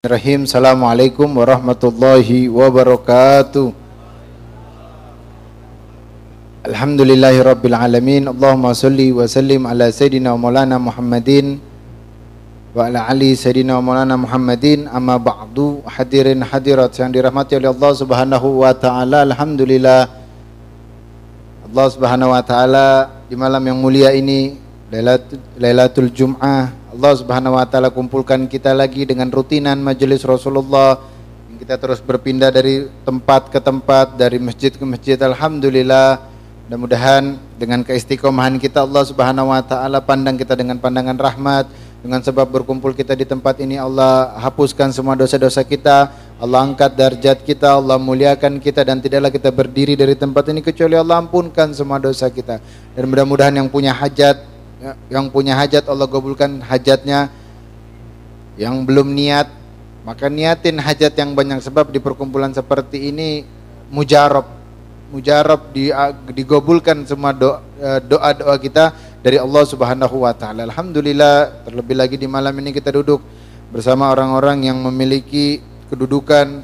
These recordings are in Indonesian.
Bismillahirrahmanirrahim. Assalamualaikum warahmatullahi wabarakatuh. Alhamdulillahirabbil alamin. Allahumma shalli wa sallim ala sayidina wa maulana Muhammadin wa ala ali sayidina wa maulana Muhammadin. Amma ba'du. Hadirin hadirat yang dirahmati oleh Allah Subhanahu wa taala. Alhamdulillah, Allah Subhanahu wa taala di malam yang mulia ini, Lailatul Jum'ah, Allah Subhanahu wa taala kumpulkan kita lagi dengan rutinan majelis Rasulullah. Kita terus berpindah dari tempat ke tempat, dari masjid ke masjid. Alhamdulillah, mudah-mudahan dengan keistiqomahan kita Allah Subhanahu wa taala pandang kita dengan pandangan rahmat. Dengan sebab berkumpul kita di tempat ini, Allah hapuskan semua dosa-dosa kita, Allah angkat derajat kita, Allah muliakan kita, dan tidaklah kita berdiri dari tempat ini kecuali Allah ampunkan semua dosa kita. Dan mudah-mudahan yang punya hajat Allah kabulkan hajatnya. Yang belum niat, maka niatin hajat yang banyak, sebab di perkumpulan seperti ini mujarab digabulkan semua doa-doa kita dari Allah Subhanahu wa taala. Alhamdulillah, terlebih lagi di malam ini kita duduk bersama orang-orang yang memiliki kedudukan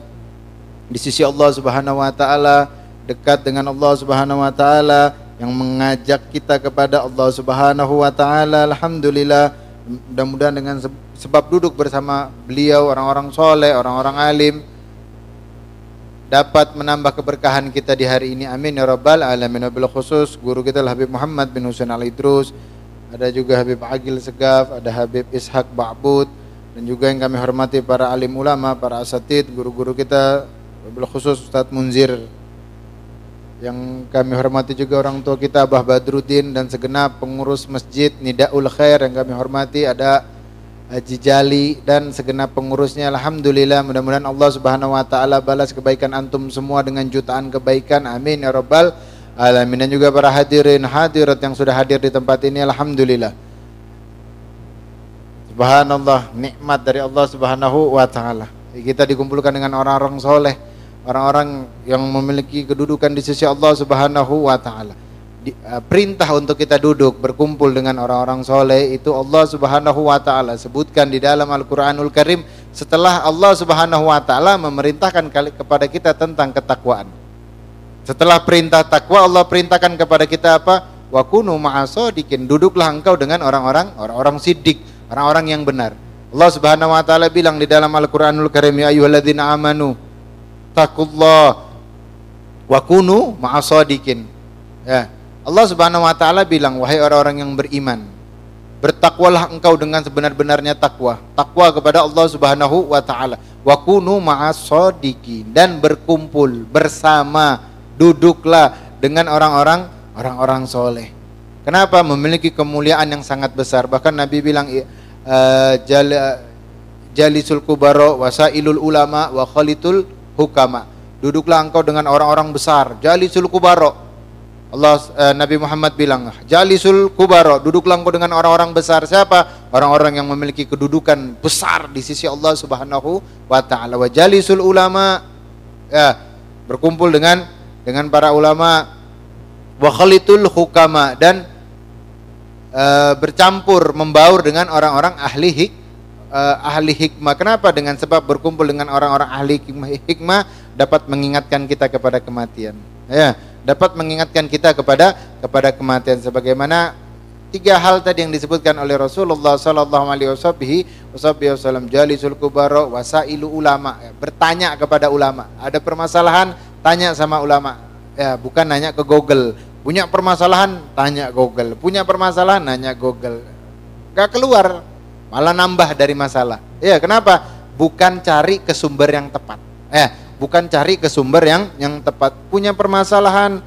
di sisi Allah Subhanahu wa taala, dekat dengan Allah Subhanahu wa taala, yang mengajak kita kepada Allah Subhanahu wa taala. Alhamdulillah, mudah-mudahan dengan sebab duduk bersama beliau, orang-orang soleh, orang-orang alim, dapat menambah keberkahan kita di hari ini. Amin ya rabbal alamin. Wabil khusus guru kita Habib Muhammad bin Husain Al-Idrus, ada juga Habib Agil Segaf, ada Habib Ishaq Ba'bud, dan juga yang kami hormati para alim ulama, para asatid, guru-guru kita, wabil khusus Ustadz Munzir, yang kami hormati juga orang tua kita Abah Badruddin, dan segenap pengurus masjid Nidaul Khair yang kami hormati, ada Haji Jali dan segenap pengurusnya. Alhamdulillah, mudah-mudahan Allah Subhanahu wa taala balas kebaikan antum semua dengan jutaan kebaikan. Amin ya rabbal alamin. Dan juga para hadirin hadirat yang sudah hadir di tempat ini, alhamdulillah. Subhanallah, nikmat dari Allah Subhanahu wa taala. Kita dikumpulkan dengan orang-orang soleh, orang-orang yang memiliki kedudukan di sisi Allah Subhanahu wa taala. Perintah untuk kita duduk berkumpul dengan orang-orang soleh itu Allah Subhanahu wa taala sebutkan di dalam Al-Qur'anul Karim, setelah Allah Subhanahu wa taala memerintahkan kepada kita tentang ketakwaan. Setelah perintah takwa, Allah perintahkan kepada kita apa? Wa kunu ma'asodikin, duduklah engkau dengan orang-orang siddiq, orang-orang yang benar. Allah Subhanahu wa taala bilang di dalam Al-Qur'anul Karim, ya ayyuhalladzina amanu taqullah wa kunu ma'asodikin. Ya, Allah Subhanahu wa taala bilang, wahai orang-orang yang beriman, bertakwalah engkau dengan sebenar-benarnya takwa. Takwa kepada Allah Subhanahu wa taala. Wa kunu ma'as-shadiqin, dan berkumpul bersama, duduklah dengan orang-orang soleh. Kenapa? Memiliki kemuliaan yang sangat besar. Bahkan Nabi bilang, jalisul kubara wasailul ulama wa khalitul hukama. Duduklah engkau dengan orang-orang besar. Jalisul kubara, Nabi Muhammad bilang, jalisul kubara, duduklah engkau dengan orang-orang besar. Siapa? Orang-orang yang memiliki kedudukan besar di sisi Allah Subhanahu wa taala. Wa jalisul ulama, ya, berkumpul dengan para ulama. Wa khalitul hukama, dan bercampur membaur dengan orang-orang ahli hikmah. Kenapa? Dengan sebab berkumpul dengan orang-orang ahli hikmah dapat mengingatkan kita kepada kematian. Ya, dapat mengingatkan kita kepada kematian, sebagaimana tiga hal tadi yang disebutkan oleh Rasulullah sallallahu alaihi wasallam. Jalisul kubara wasailu ulama, bertanya kepada ulama. Ada permasalahan, tanya sama ulama. Ya, bukan nanya ke Google. Punya permasalahan, tanya Google. Punya permasalahan, nanya Google. Gak keluar, malah nambah dari masalah. Ya, kenapa? Bukan cari ke sumber yang tepat. Bukan cari ke sumber yang tepat. Punya permasalahan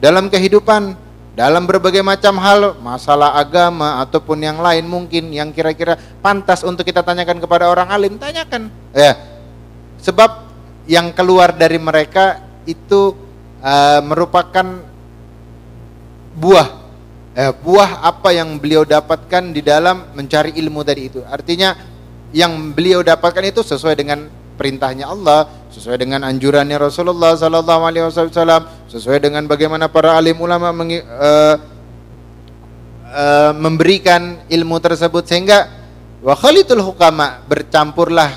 dalam kehidupan, dalam berbagai macam hal, masalah agama ataupun yang lain mungkin yang kira-kira pantas untuk kita tanyakan kepada orang alim, tanyakan. Ya, sebab yang keluar dari mereka itu merupakan buah apa yang beliau dapatkan di dalam mencari ilmu tadi itu. Artinya yang beliau dapatkan itu sesuai dengan perintahnya Allah, sesuai dengan anjurannya Rasulullah sallallahu alaihi wasallam, sesuai dengan bagaimana para alim ulama memberikan ilmu tersebut, sehingga wa khalitul hukama, bercampurlah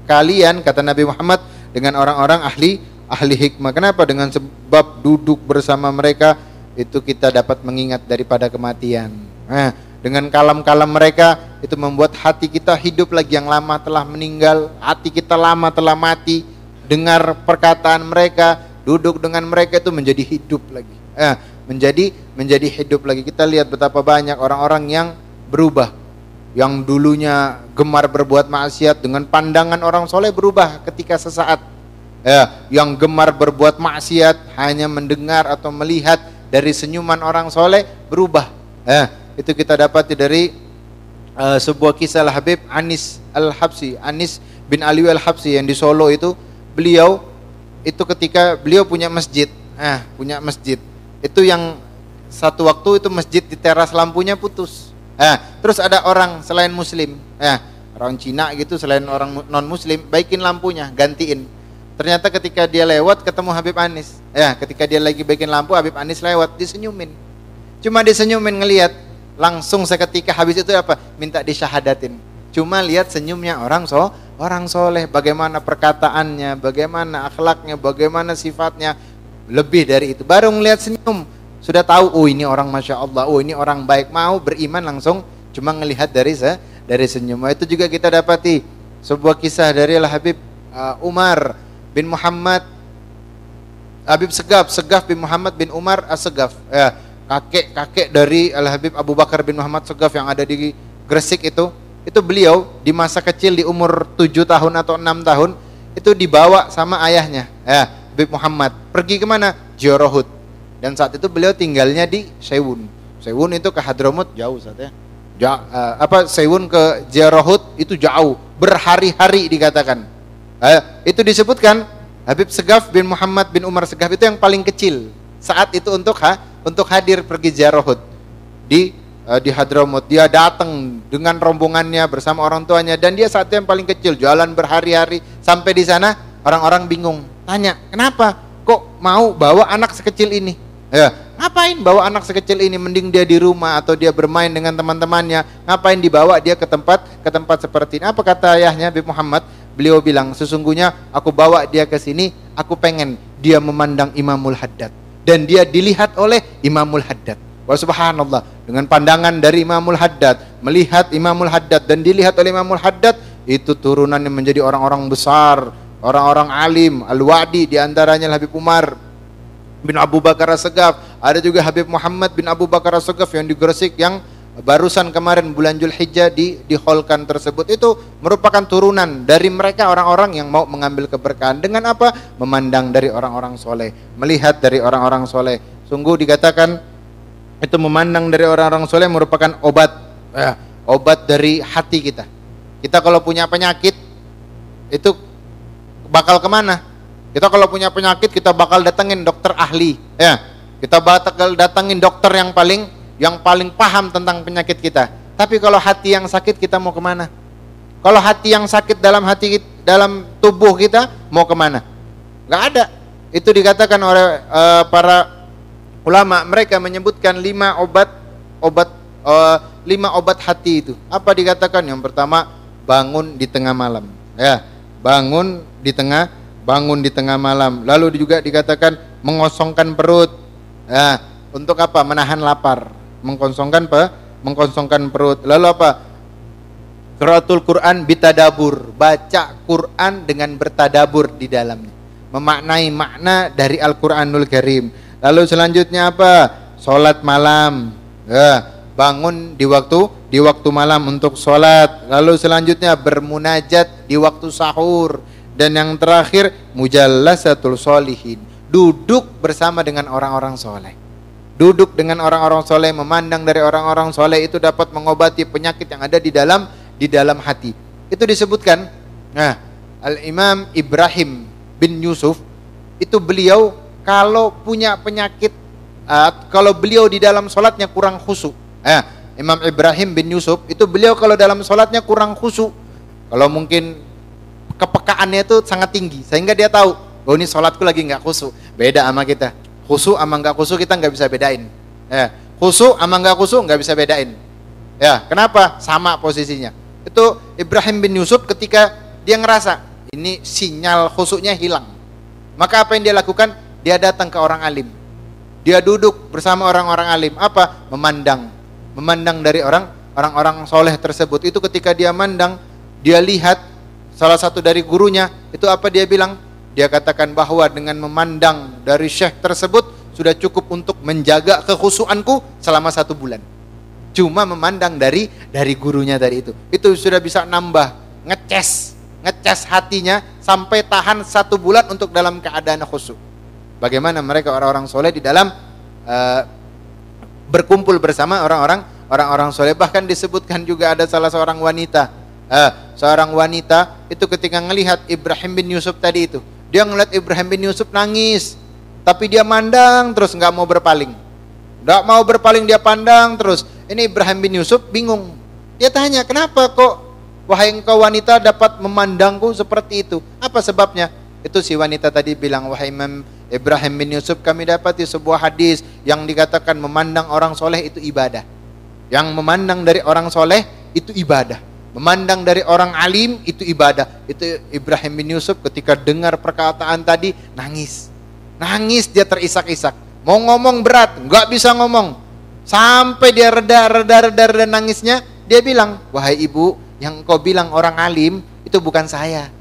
kalian, kata Nabi Muhammad, dengan orang-orang ahli hikmah. Kenapa? Dengan sebab duduk bersama mereka itu kita dapat mengingat daripada kematian. Nah, dengan kalam-kalam mereka itu membuat hati kita hidup lagi, yang lama telah meninggal, hati kita lama telah mati. Dengar perkataan mereka, duduk dengan mereka itu menjadi hidup lagi. Menjadi hidup lagi. Kita lihat betapa banyak orang-orang yang berubah, yang dulunya gemar berbuat maksiat, dengan pandangan orang soleh berubah ketika sesaat. Yang gemar berbuat maksiat hanya mendengar atau melihat dari senyuman orang soleh berubah. Itu kita dapati dari sebuah kisah Habib Anis Al-Habsyi, Anis bin Alwi Al-Habsyi yang di Solo itu. Beliau itu ketika beliau punya masjid, itu yang satu waktu itu masjid di teras lampunya putus. Terus ada orang selain muslim, orang Cina gitu, selain orang non muslim, baikin lampunya, gantiin. Ternyata ketika dia lewat ketemu Habib Anis, ketika dia lagi baikin lampu, Habib Anis lewat, disenyumin. Cuma disenyumin, ngelihat, langsung seketika habis itu apa? Minta disyahadatin. Cuma lihat senyumnya orang soleh, bagaimana perkataannya, bagaimana akhlaknya, bagaimana sifatnya, lebih dari itu. Baru ngelihat senyum, sudah tahu, oh ini orang Masya Allah, oh ini orang baik, mau beriman langsung cuma ngelihat dari senyum. Itu juga kita dapati sebuah kisah dari Habib Umar bin Muhammad, Habib Segaf bin Muhammad bin Umar As-Segaf, kakek dari Al-Habib Abu Bakar bin Muhammad Segaf yang ada di Gresik itu beliau di masa kecil di umur 7 tahun atau 6 tahun itu dibawa sama ayahnya, Habib Muhammad, pergi kemana? Jorohut. Dan saat itu beliau tinggalnya di Sewun. Sewun itu ke Hadramut jauh saat Sewun ke Jorohut itu jauh, berhari-hari dikatakan. Itu disebutkan Habib Segaf bin Muhammad bin Umar Segaf itu yang paling kecil saat itu untuk hadir pergi Jorohut di Hadramut. Dia datang dengan rombongannya bersama orang tuanya, dan dia saat itu yang paling kecil, jalan berhari-hari. Sampai di sana orang-orang bingung, tanya, kenapa kok mau bawa anak sekecil ini? Ngapain bawa anak sekecil ini? Mending dia di rumah atau dia bermain dengan teman-temannya. Ngapain dibawa dia ke tempat seperti ini? Apa kata ayahnya Habib Muhammad? Beliau bilang, sesungguhnya aku bawa dia ke sini, aku pengen dia memandang Imamul Haddad dan dia dilihat oleh Imamul Haddad. Wah subhanallah, dengan pandangan dari Imamul Haddad, melihat Imamul Haddad dan dilihat oleh Imamul Haddad, itu turunannya menjadi orang-orang besar, orang-orang alim. Al-Wadi diantaranya Habib Umar bin Abu Bakar As-Segaf, ada juga Habib Muhammad bin Abu Bakar As-Segaf yang di Gresik, yang barusan kemarin bulan Zulhijjah diholkan tersebut. Itu merupakan turunan dari mereka, orang-orang yang mau mengambil keberkahan. Dengan apa? Memandang dari orang-orang soleh, melihat dari orang-orang soleh. Sungguh dikatakan itu memandang dari orang-orang soleh merupakan obat dari hati kita. Kita kalau punya penyakit itu bakal kemana? Kita kalau punya penyakit kita bakal datengin dokter ahli, kita bakal datengin dokter yang paling paham tentang penyakit kita. Tapi kalau hati yang sakit kita mau kemana? Kalau hati yang sakit dalam tubuh kita mau kemana? Gak ada. Itu dikatakan oleh para ulama, mereka menyebutkan 5 obat hati itu. Apa dikatakan? Yang pertama, bangun di tengah malam. Bangun di tengah malam. Lalu juga dikatakan mengosongkan perut. Untuk apa? Menahan lapar. Mengkosongkan perut. Lalu apa? Qiraatul Quran bitadabur. Baca Quran dengan bertadabur di dalamnya. Memaknai makna dari Al-Quranul Karim. Lalu selanjutnya apa? Sholat malam, bangun di waktu malam untuk sholat. Lalu selanjutnya bermunajat di waktu sahur. Dan yang terakhir mujallasatul sholihin, duduk bersama dengan orang-orang soleh. Duduk dengan orang-orang soleh, memandang dari orang-orang soleh, itu dapat mengobati penyakit yang ada di dalam hati. Itu disebutkan. Al-Imam Ibrahim bin Yusuf itu beliau kalau punya penyakit, kalau beliau di dalam sholatnya kurang khusyuk, Imam Ibrahim bin Yusuf itu beliau kalau dalam sholatnya kurang khusyuk, kalau mungkin kepekaannya itu sangat tinggi sehingga dia tahu, oh ini sholatku lagi nggak khusyuk. Beda sama kita, khusyuk sama nggak khusyuk kita nggak bisa bedain. Khusyuk sama nggak khusyuk nggak bisa bedain. Kenapa? Sama posisinya. Itu Ibrahim bin Yusuf ketika dia ngerasa ini sinyal khusyuknya hilang. Maka apa yang dia lakukan? Dia datang ke orang alim. Dia duduk bersama orang-orang alim. Apa? Memandang dari orang-orang soleh tersebut. Itu ketika dia mandang, dia lihat salah satu dari gurunya, itu apa dia bilang? Dia katakan bahwa dengan memandang dari syekh tersebut sudah cukup untuk menjaga kekhusyuanku selama 1 bulan. Cuma memandang dari gurunya tadi itu sudah bisa nambah ngecas hatinya sampai tahan 1 bulan untuk dalam keadaan khusyuk. Bagaimana mereka orang-orang soleh di dalam berkumpul bersama orang-orang soleh. Bahkan disebutkan juga ada salah seorang wanita, seorang wanita itu ketika melihat Ibrahim bin Yusuf tadi itu, dia ngeliat Ibrahim bin Yusuf nangis, tapi dia mandang terus, nggak mau berpaling, dia pandang terus. Ini Ibrahim bin Yusuf bingung, dia tanya, kenapa kok wahai engkau wanita dapat memandangku seperti itu, apa sebabnya? Itu si wanita tadi bilang, wahai Imam Ibrahim bin Yusuf, kami dapati sebuah hadis yang dikatakan memandang orang soleh itu ibadah. Yang memandang dari orang soleh itu ibadah, memandang dari orang alim itu ibadah. Itu Ibrahim bin Yusuf ketika dengar perkataan tadi nangis dia terisak-isak, mau ngomong berat, nggak bisa ngomong, sampai dia reda nangisnya. Dia bilang, wahai ibu, yang kau bilang orang alim itu bukan saya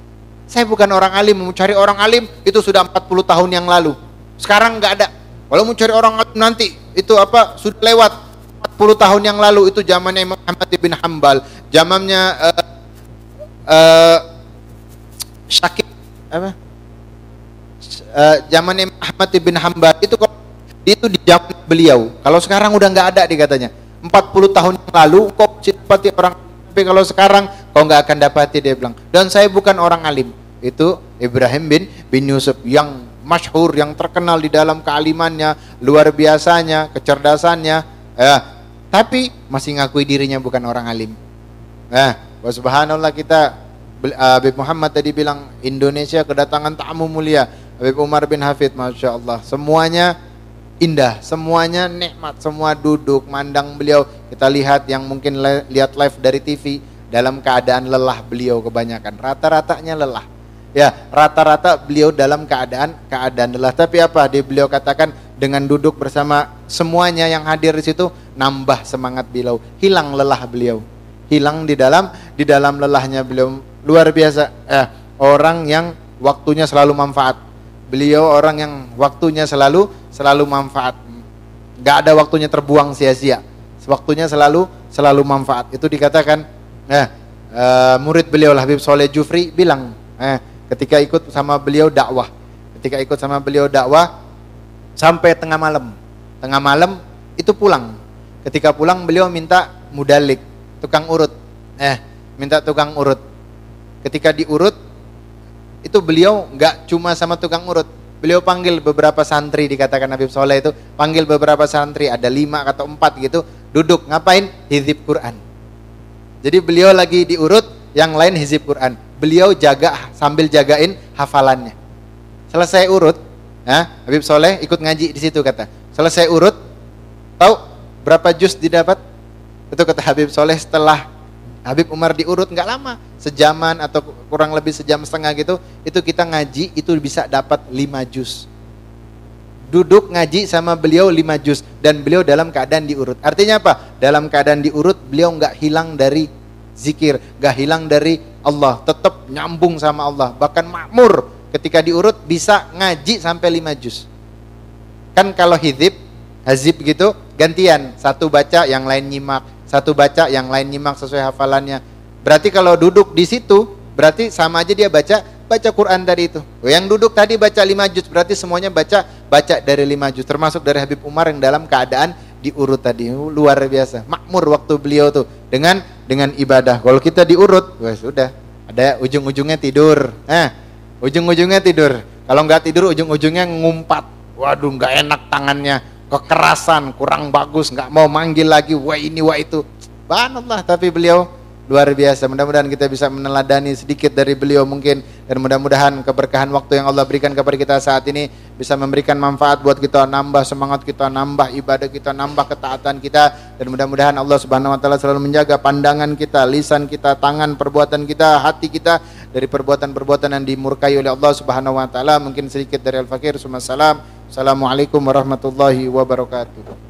bukan orang alim. Mau cari orang alim itu sudah 40 tahun yang lalu, sekarang nggak ada. Kalau mau cari orang alim nanti itu apa, sudah lewat 40 tahun yang lalu. Itu zamannya Imam Ahmad bin Hambal, zamannya Syakir zaman Imam Ahmad bin Hambal itu di zaman beliau. Kalau sekarang udah nggak ada, dikatanya 40 tahun yang lalu kok dapati orang, tapi kalau sekarang kau nggak akan dapati, dia bilang. Dan saya bukan orang alim. Itu Ibrahim bin Yusuf yang masyhur, yang terkenal di dalam kealimannya, luar biasanya, kecerdasannya, tapi masih ngakui dirinya bukan orang alim. Subhanallah, kita Habib Muhammad tadi bilang Indonesia kedatangan tamu mulia, Habib Umar bin Hafid, Masya Allah, semuanya indah, semuanya nikmat, semua duduk mandang beliau. Kita lihat yang mungkin lihat live dari TV, dalam keadaan lelah beliau kebanyakan, rata-ratanya lelah. Ya, rata-rata beliau dalam keadaan lelah. Tapi apa? Beliau katakan dengan duduk bersama semuanya yang hadir di situ, nambah semangat beliau, hilang lelah beliau, hilang di dalam lelahnya beliau. Luar biasa. Orang yang waktunya selalu manfaat. Beliau orang yang waktunya selalu manfaat. Gak ada waktunya terbuang sia-sia. Waktunya selalu manfaat. Itu dikatakan murid beliau Habib Soleh Jufri bilang, ketika ikut sama beliau dakwah, sampai tengah malam itu pulang. Ketika pulang beliau minta mudalik, tukang urut. Ketika diurut itu beliau nggak cuma sama tukang urut, beliau panggil beberapa santri. Dikatakan Habib Soleh itu panggil beberapa santri, ada 5 atau 4 gitu, duduk ngapain? Hizib Quran. Jadi beliau lagi diurut, yang lain hizib Quran, beliau jaga sambil jagain hafalannya. Selesai urut, Habib Soleh ikut ngaji di situ, kata selesai urut, tahu berapa juz didapat? Itu kata Habib Soleh, setelah Habib Umar diurut nggak lama, sejaman atau kurang lebih sejam setengah gitu, itu kita ngaji itu bisa dapat 5 juz. Duduk ngaji sama beliau 5 juz, dan beliau dalam keadaan diurut. Artinya apa? Dalam keadaan diurut beliau nggak hilang dari zikir, nggak hilang dari Allah, tetap nyambung sama Allah. Bahkan makmur ketika diurut bisa ngaji sampai 5 juz. Kan kalau hazib gitu gantian, satu baca yang lain nyimak, satu baca yang lain nyimak sesuai hafalannya. Berarti kalau duduk di situ berarti sama aja dia baca Quran tadi itu. Yang duduk tadi baca 5 juz, berarti semuanya baca dari 5 juz, termasuk dari Habib Umar yang dalam keadaan diurut tadi. Luar biasa, makmur waktu beliau tuh dengan ibadah. Kalau kita diurut, wah sudah, ada ujung-ujungnya tidur. Ujung-ujungnya tidur. Kalau nggak tidur ujung-ujungnya ngumpat. Waduh, nggak enak tangannya, kekerasan, kurang bagus, nggak mau manggil lagi, wah ini wah itu. Subhanallah, tapi beliau luar biasa. Mudah-mudahan kita bisa meneladani sedikit dari beliau mungkin, dan mudah-mudahan keberkahan waktu yang Allah berikan kepada kita saat ini bisa memberikan manfaat buat kita, nambah semangat kita, nambah ibadah kita, nambah ketaatan kita, dan mudah-mudahan Allah Subhanahu wa taala selalu menjaga pandangan kita, lisan kita, tangan, perbuatan kita, hati kita dari perbuatan-perbuatan yang dimurkai oleh Allah Subhanahu wa taala. Mungkin sedikit dari Al-Fakir. Assalamualaikum warahmatullahi wabarakatuh.